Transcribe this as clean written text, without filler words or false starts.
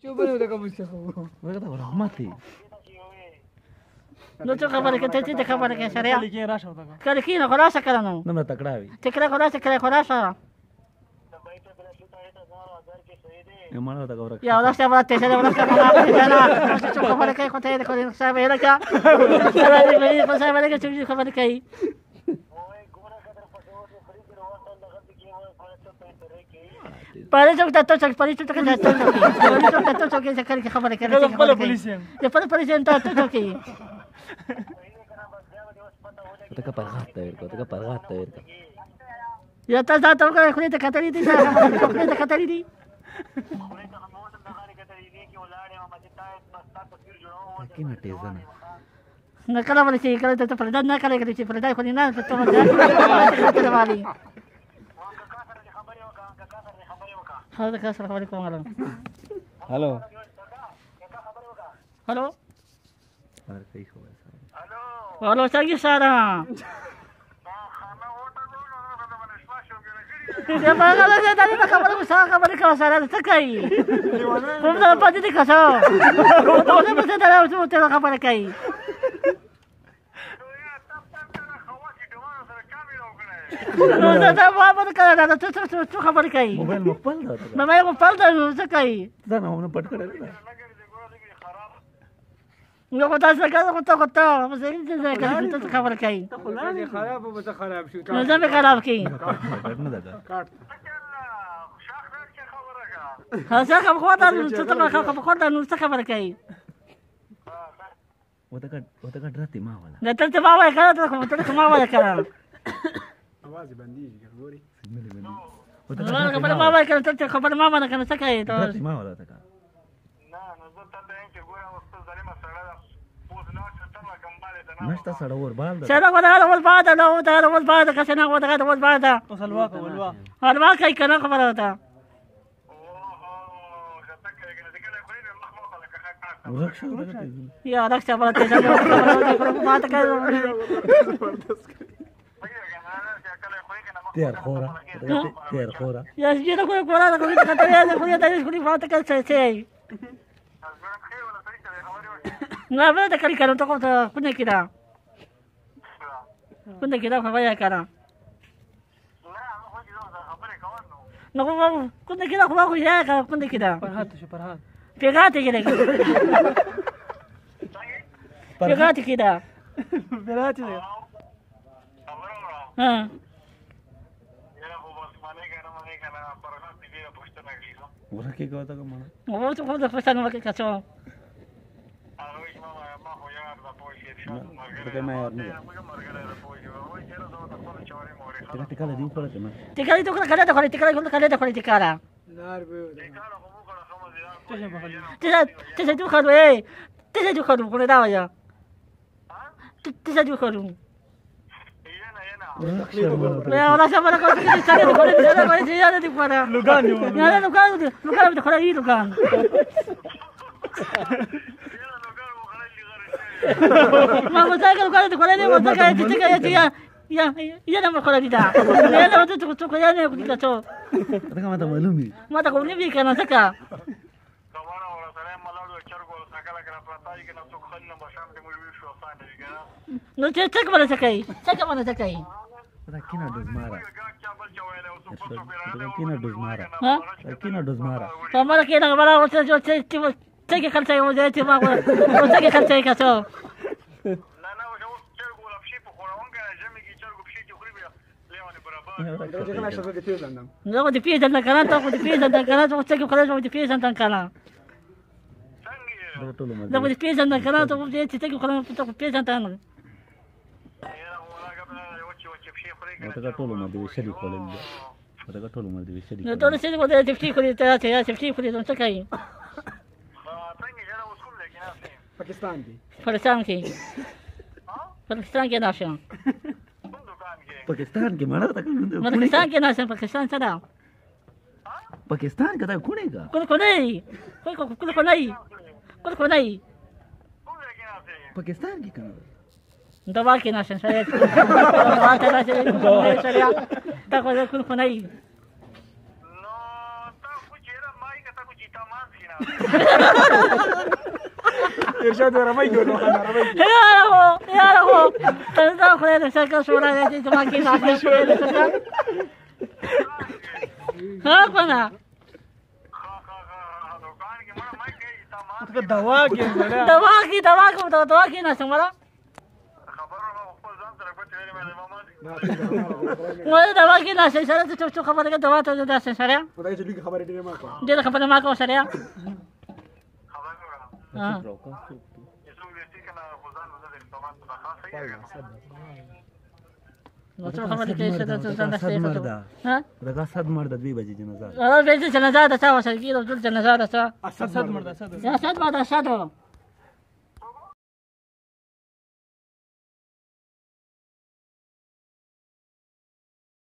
چوبه نو دغه مستخو وګړه دا رحمت دی نو څه خبره کې ته خبره کې سره کې راشه وتا کله کې نه خلاص کړه نو نو تکړه وي تکړه خلاص یو مړ دا ګور یا راشه ورته څه ورته څه خبره کې کوته دې کوي څه به راکا سره دې به څه به راکا څه خبره کوي پاره څوک ته څوک پاره څوک ته څوک څه کوي خبره کوي خپل پولیس یم د خپل پولیس ته څه کوي ته پرغات ته ورکو ته پرغات ته ورکو یا تاسو ته کوم خو ته کتلې دي خو ته کتلې دي کینه تیزنه نه کله ولې چې کله ته پردان نه کله چې پردای خو نه ته ته مالي هذا كاس السلام عليكم ورحمة هلو هلو صحیح خو هلو څنګه سره دا باغله ده دا خبره وسه خبره کا سره څه کوي کوم ځای پاتې دي کاسو ټول په دې راوځو ته خبره کوي نو دا ما په کار دا څه خبره کوي موبایل مخبل دا ما یې خپل دا څه کوي دا نه ونه پټ کړل نو خو تاسو کله خو ته زه دې څه خبره کوي خراب به ته خراب شو نو زه به خراب کی نه دا ها څه خبره دا څه خبره نو څه خبره کوي وته راته ما ولا دا ته ما وای کړه ته ما وای کړه आवाज بنديږي ګوري نو خبره ما وای کړه ته خبره ما باندې کنه څه کوي ته ما ولا ته نه زه ته ته چې ګوره واستو ظالمه سره پوز نه ته ما ګمباله ده نشته سره ور بال ده سره ولا اول بعد نو دا اول بعد کسنه و دا اول بعد وسلوا ولوا هروا کوي کنه خبره وتا یا راځه په ته ځه ما ته کوي تیار خورا یا زیاده کوی کولا دا کوي ته ته یا کوي ته کوي فاته کوي څه نه به ته کوي کنه ته کو ته کنه کړه خو یا کړه نو کنه کړه خو یا کنه کړه فرحات پیغاته کړه پیغاته کړه ها ورکه کوته کوم او ته خو د فسانو کې کاڅو ته ما یار نه ته کله دی په لته ما ته کله ته کله ته کله ته کله ته کاره نار به ته جو خرو ته جو خرو کوله دا ویا ته جو خرو ya ahora se para con que sale de por el ya de fuera لوګان یو ya لوګان de خلا دی لوګان ما مزاج لوګان de خلا دی مزاج چې ya no me خلا دی دا ya no ته ya نه کوي تاسو دا کومه ته معلومي ما ته کوم نه کنه څه نو چې څه کومه څه کوي دا کینه دوزمارا Kamara kena kamara wasa jo take خرڅه یو ځای چې ما وڅکه خرڅه کاسو نو دې پیژن نه کنه ته دې پیژن نه کنه ته څه خلاص دې پیژن نه کنه نو دې پیژن نه کنه ته دې چې خلاص ته پیژن نه دا ټول ما دې شری کولل دا ټول ما دې شری نو ټول څه دې تفتی کوي ته یا تفتی کوي څه کوي पाकिस्तान की पाकिस्तान के नाशा पाकिस्तान के मारा तक पाकिस्तान के नाशा पाकिस्तान सदा पाकिस्तान का था कोने का कोई नहीं पाकिस्तान की कहां दवा के नाशा सरे बात है सरे ta ko नहीं ارشاد ورمای ګورو خانه رمای یاره خو ته دا خدای دې سکه شورا دې چې ما کې ناشې شوې ها کنه دوکان کې مړ مای کوي تمام ته دوا کې ولا دوا کې نه سمرا خبرونه خپل ځان سره کوي ویلې مې ماما مو دوا کې نه سره ته څه خبره کې دوا ته دا سره خدای چې لږ خبرې ډېرې ما کوه ډېر خبره ما کو سره خبر وکړه ها یسو دې چې کنه غوځان د اقدامات په خاصه یې نو څه خبره کې څه ته څنګه ستې ها دغه صد مرد 2 بجې جنازه دا به چې جنازه ده څه وسه کې د جنازه ده څه اسد مردا اسد یا صد بعد صد